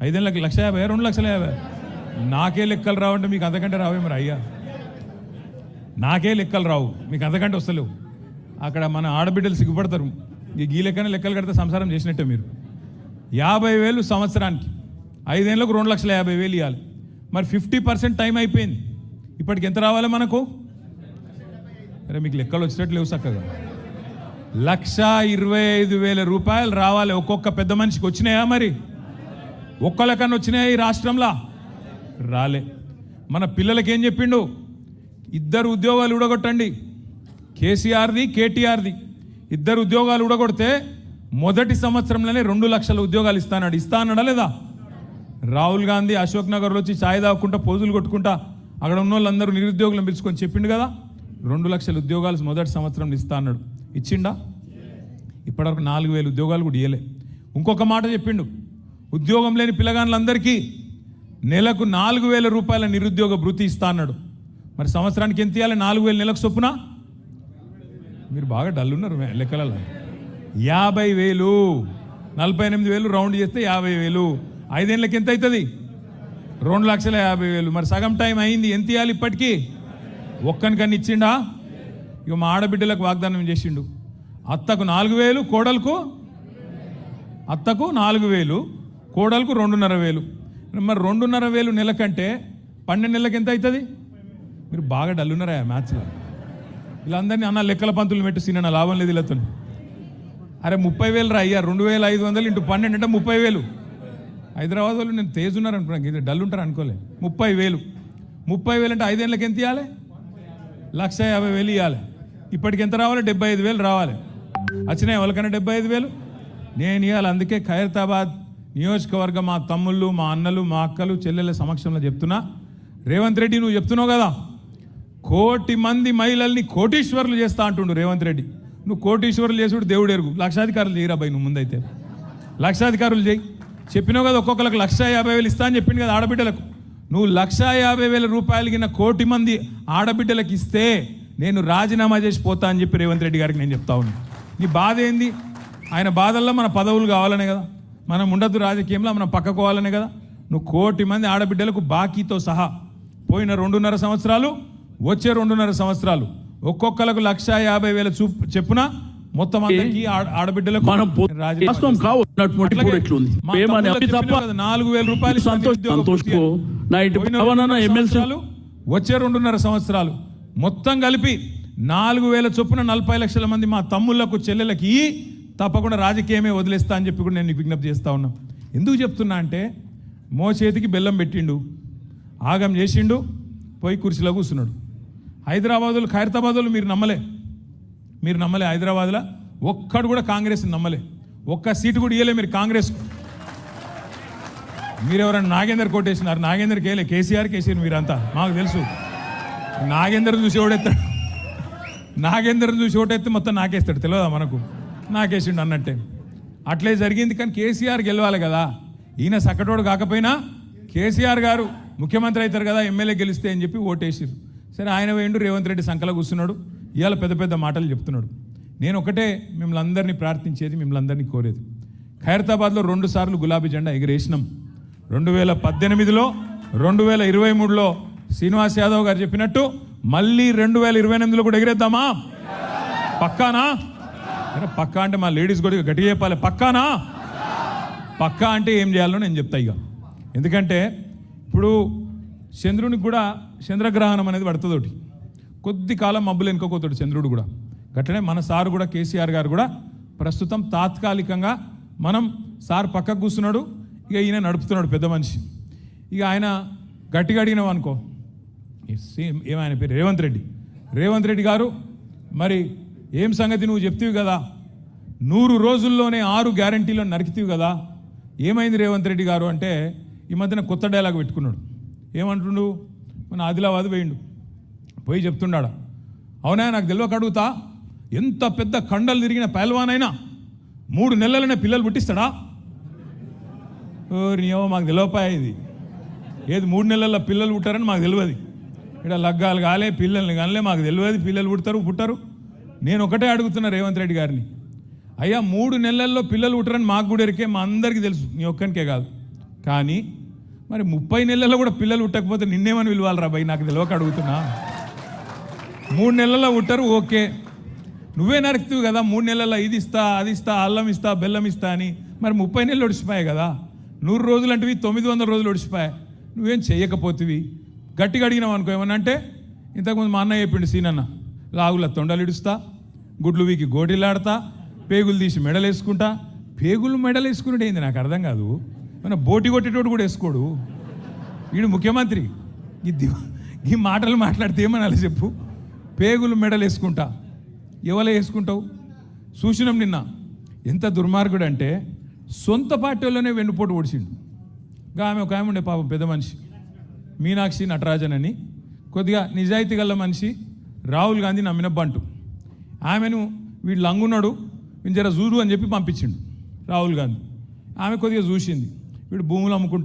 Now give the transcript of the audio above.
5,50,000 2,50,000 నాకే లెక్కలు రావంటే మీకు అంతకంటే రావే మరి అయ్యా, నాకే లెక్కలు రావు, మీకు అంతకంటే వస్తలేవు. అక్కడ మన ఆడబిడ్డలు సిగ్గుపడతారు. ఈ లెక్కన లెక్కలు కడితే సంసారం చేసినట్టే. మీరు 50,000 సంవత్సరానికి, 5 ఏళ్ళకు 2,50,000 ఇవ్వాలి. మరి 50% టైం అయిపోయింది. ఇప్పటికి ఎంత రావాలి మనకు? అరే మీకు లెక్కలు వచ్చినట్టు లేవు చక్కగా. 1,25,000 రూపాయలు రావాలి ఒక్కొక్క పెద్ద మనిషికి. వచ్చినాయా? మరి ఒక్కళ్ళకన్నా వచ్చినాయా ఈ రాష్ట్రంలో? రాలే. మన పిల్లలకి ఏం చెప్పిండు? 2 ఉద్యోగాలు ఊడగొట్టండి. కేసీఆర్ది, కేటీఆర్ది 2 ఉద్యోగాలు ఊడగొడితే మొదటి సంవత్సరంలోనే 2 లక్షల ఉద్యోగాలు ఇస్తానన్నాడు. ఇస్తా అన్నాడా లేదా? రాహుల్ గాంధీ అశోక్ నగర్లో వచ్చి ఛాయ్ తాగుకుంటా పోజులు కొట్టుకుంటా అక్కడ ఉన్న వాళ్ళందరూ నిరుద్యోగులను పిలుచుకొని చెప్పిండు కదా, 2 లక్షల ఉద్యోగాలు మొదటి సంవత్సరం ఇస్తా అన్నాడు. ఇచ్చిండా? ఇప్పటివరకు 4,000 ఉద్యోగాలు కూడా ఇవ్వలే. ఇంకొక మాట చెప్పిండు, ఉద్యోగం లేని పిల్లగాళ్ళందరికీ నెలకు 4,000 రూపాయల నిరుద్యోగ భృతి ఇస్తా అన్నాడు. మరి సంవత్సరానికి ఎంత ఇవ్వాలి? 4,000 నెలకు చొప్పున. మీరు బాగా డల్ ఉన్నారు లెక్కలలో. 50,000, 48,000 రౌండ్ చేస్తే 50,000, 5 ఏళ్ళకి ఎంత అవుతుంది? 2,50,000. మరి సగం టైం అయింది. ఎంత ఇవ్వాలి ఇప్పటికీ? ఒక్కనికన్నా ఇచ్చిండా? ఇక మా ఆడబిడ్డలకు వాగ్దానం చేసిండు, అత్తకు 4,000, కోడలకు 4,000, కోడలకు 2,500. మరి 2,500 నెలకంటే 12 నెలలకు ఎంత అవుతుంది? మీరు బాగా డల్లున్నారా మ్యాథ్స్లో? వీళ్ళందరినీ అన్న లెక్కల పంతులు పెట్టి సిన్న లాభం లేదు వీళ్ళతో. అరే 30,000 రా అయ్యా, 2,500 ఇంటూ 12 అంటే 30,000. హైదరాబాద్ వాళ్ళు నేను తేజ్ ఉన్నారు అనుకున్నాను, డల్ ఉంటారు అనుకోలే. 30,000 అంటే 5 ఏళ్ళకి ఎంత ఇవ్వాలి? 1,50,000 ఇవ్వాలి. ఇప్పటికి ఎంత రావాలి? 75,000 రావాలి. వచ్చినాయి వాళ్ళకన్నా 75,000? నేను ఇవ్వాలి. అందుకే ఖైరతాబాద్ నియోజకవర్గం మా తమ్ముళ్ళు, మా అన్నలు, మా అక్కలు, చెల్లెల సమక్షంలో చెప్తున్నా, రేవంత్ రెడ్డి నువ్వు చెప్తున్నావు కదా 1,00,00,000 మంది మహిళల్ని కోటీశ్వరులు చేస్తా అంటుండు రేవంత్ రెడ్డి. నువ్వు కోటీశ్వరులు చేసుడు దేవుడు ఎరుగు. లక్షాధికారులు చేయరా భయ్, నువ్వు ముందైతే లక్షాధికారులు చేయి. చెప్పినావు కదా ఒక్కొక్కరికి 1,50,000 ఇస్తా అని చెప్పింది కదా ఆడబిడ్డలకు. నువ్వు 1,50,000 రూపాయలు కింద 1,00,00,000 మంది ఆడబిడ్డలకు ఇస్తే నేను రాజీనామా చేసి పోతా అని చెప్పి రేవంత్ రెడ్డి గారికి నేను చెప్తా ఉన్నాను. నీ బాధ ఏంది? ఆయన బాధల్లో మన పదవులు కావాలనే కదా, మనం ఉండద్దు రాజకీయంలో, మనం పక్కకోవాలనే కదా. నువ్వు 1,00,00,000 మంది ఆడబిడ్డలకు బాకీతో సహా పోయిన 2.5 సంవత్సరాలు, వచ్చే 2.5 సంవత్సరాలు ఒక్కొక్కలకు 1,50,000 చెప్పున మొత్తం అందరికీ ఆడబిడ్డలకు 4,000 రూపాయలు వచ్చే 2.5 సంవత్సరాలు మొత్తం కలిపి 4,000 చొప్పున 40 లక్షల మంది మా తమ్ముళ్లకు, చెల్లెలకి తప్పకుండా రాజకీయమే వదిలేస్తా అని చెప్పి కూడా నేను నీకు విజ్ఞప్తి చేస్తా ఉన్నా. ఎందుకు చెప్తున్నా అంటే, మో చేతికి బెల్లం పెట్టిండు, ఆగం చేసిండు, పోయి కుర్చీలో కూర్చున్నాడు. హైదరాబాదులు, ఖైరతాబాదులు మీరు నమ్మలే హైదరాబాద్లో ఒక్కడు కూడా కాంగ్రెస్ని నమ్మలే. ఒక్క సీటు కూడా ఇవ్వలే మీరు కాంగ్రెస్. మీరెవరైనా నాగేందర్ కోటేసినారు? నాగేందర్కి వేయలే, కేసీఆర్ మీరంతా మాకు తెలుసు. నాగేందర్ చూసి ఓడెత్తాడు, నాగేందర్ని చూసి ఓటెత్తి మొత్తం నాకేస్తాడు, తెలియదా మనకు? నాకేసిండు అన్నట్టే. అట్లే జరిగింది. కానీ కేసీఆర్ గెలవాలి కదా. ఈయన సక్కటోడు కాకపోయినా కేసీఆర్ గారు ముఖ్యమంత్రి అవుతారు కదా ఎమ్మెల్యే గెలిస్తే అని చెప్పి ఓటేసిరు. సరే ఆయన వేయండు, రేవంత్ రెడ్డి సంకల కూర్చున్నాడు, ఇవాళ పెద్ద పెద్ద మాటలు చెప్తున్నాడు. నేను ఒకటే మిమ్మల్ని అందరినీ ప్రార్థించేది, మిమ్మల్ని అందరినీ కోరేది, ఖైరతాబాద్లో 2 సార్లు గులాబీ జెండా ఎగిరేసినాం. 2018లో, 2023లో శ్రీనివాస్ యాదవ్ గారు చెప్పినట్టు మళ్ళీ 2028లో కూడా ఎగిరేద్దామా? పక్కానా? పక్కా అంటే మా లేడీస్ కూడా గట్టిగా చెప్పాలి. పక్కానా? పక్కా అంటే ఏం చేయాలో నేను చెప్తా ఇక. ఎందుకంటే ఇప్పుడు చంద్రునికి కూడా చంద్రగ్రహణం అనేది పడుతుంది. కొద్ది కాలం మబ్బులు వెనుకోపోతాడు చంద్రుడు కూడా. గట్లనే మన సారు కూడా, కేసీఆర్ గారు కూడా ప్రస్తుతం తాత్కాలికంగా మనం సార్ పక్కకు కూర్చున్నాడు, ఇక ఈయన నడుపుతున్నాడు పెద్ద మనిషి. ఇక ఆయన గట్టిగా అడిగినావు అనుకో, ఏమైన పేరు రేవంత్ రెడ్డి గారు, మరి ఏం సంగతి నువ్వు చెప్తీవి కదా, 100 రోజుల్లోనే 6 గ్యారంటీలను నరికితీవి కదా, ఏమైంది రేవంత్ రెడ్డి గారు అంటే ఈ మధ్యన కొత్త డైలాగ్ పెట్టుకున్నాడు. ఏమంటుండు? మన ఆదిలాబాద్ పోయి చెప్తున్నాడు, అవునా నాకు తెలియక అడుగుతా, ఎంత పెద్ద కండలు తిరిగిన పైల్వానైనా 3 నెలలనే పిల్లలు పుట్టిస్తాడా? నీవో మాకు తెలియపాయ ఇది ఏది 3 నెలల్లో పిల్లలు పుట్టారని మాకు తెలియదు. ఇక్కడ లగ్గాలు కాలే, పిల్లల్ని కాలే, మాకు తెలియదు పిల్లలు పుట్టరు. నేను ఒకటే అడుగుతున్నా రేవంత్ రెడ్డి గారిని, అయ్యా 3 నెలల్లో పిల్లలు పుట్టరని మాకు కూడా ఎరికే, మా అందరికీ తెలుసు, నీ ఒక్కనికే కాదు. కానీ మరి 30 నెలల్లో కూడా పిల్లలు ఉట్టకపోతే నిన్నేమని పిలవాలరా భయ్, నాకు తెలియక అడుగుతున్నా. 3 నెలల్లో ఉట్టరు, ఓకే, నువ్వే నరుకుతావు కదా 3 నెలల్లో ఇది ఇస్తా అది ఇస్తా అల్లం ఇస్తా బెల్లం ఇస్తా అని. మరి 30 నెలలు ఒడిచిపోయాయి కదా, 100 రోజులు అంటేవి 900 రోజులు ఒడిచిపోయాయి. నువ్వేం చెయ్యకపోతివి. గట్టిగా అడిగినావు అనుకో ఏమన్నా అంటే, ఇంతకుముందు మా అన్న చెప్పిండు సీనన్న, లాగుల తొండలు ఇడుస్తా, గుడ్లు వీకి గోటిలాడతా, పేగులు తీసి మెడలు వేసుకుంటా. పేగులు మెడలు వేసుకునేది ఏంది నాకు అర్థం కాదు. మన బోటి కొట్టేటోడు కూడా వేసుకోడు. వీడు ముఖ్యమంత్రి, ఈ మాటలు మాట్లాడితే ఏమనాలి చెప్పు. పేగులు మెడలు వేసుకుంటా, ఎవరు వేసుకుంటావు? చూసినాం నిన్న. ఎంత దుర్మార్గుడు అంటే సొంత పార్టీలోనే వెన్నుపోటు ఓడిచిండు. ఆమె ఒక ఆమె ఉండే పాపం, పెద్ద మనిషి, మీనాక్షి నటరాజన్ అని, కొద్దిగా నిజాయితీ గల మనిషి, రాహుల్ గాంధీ నమ్మిన బంటు. ఆమెను వీడు లంగున్నాడు, వీడు జర చూడు అని చెప్పి పంపించిండు రాహుల్ గాంధీ. ఆమె కొద్దిగా చూసింది, వీడు భూములు అమ్ముకుంటా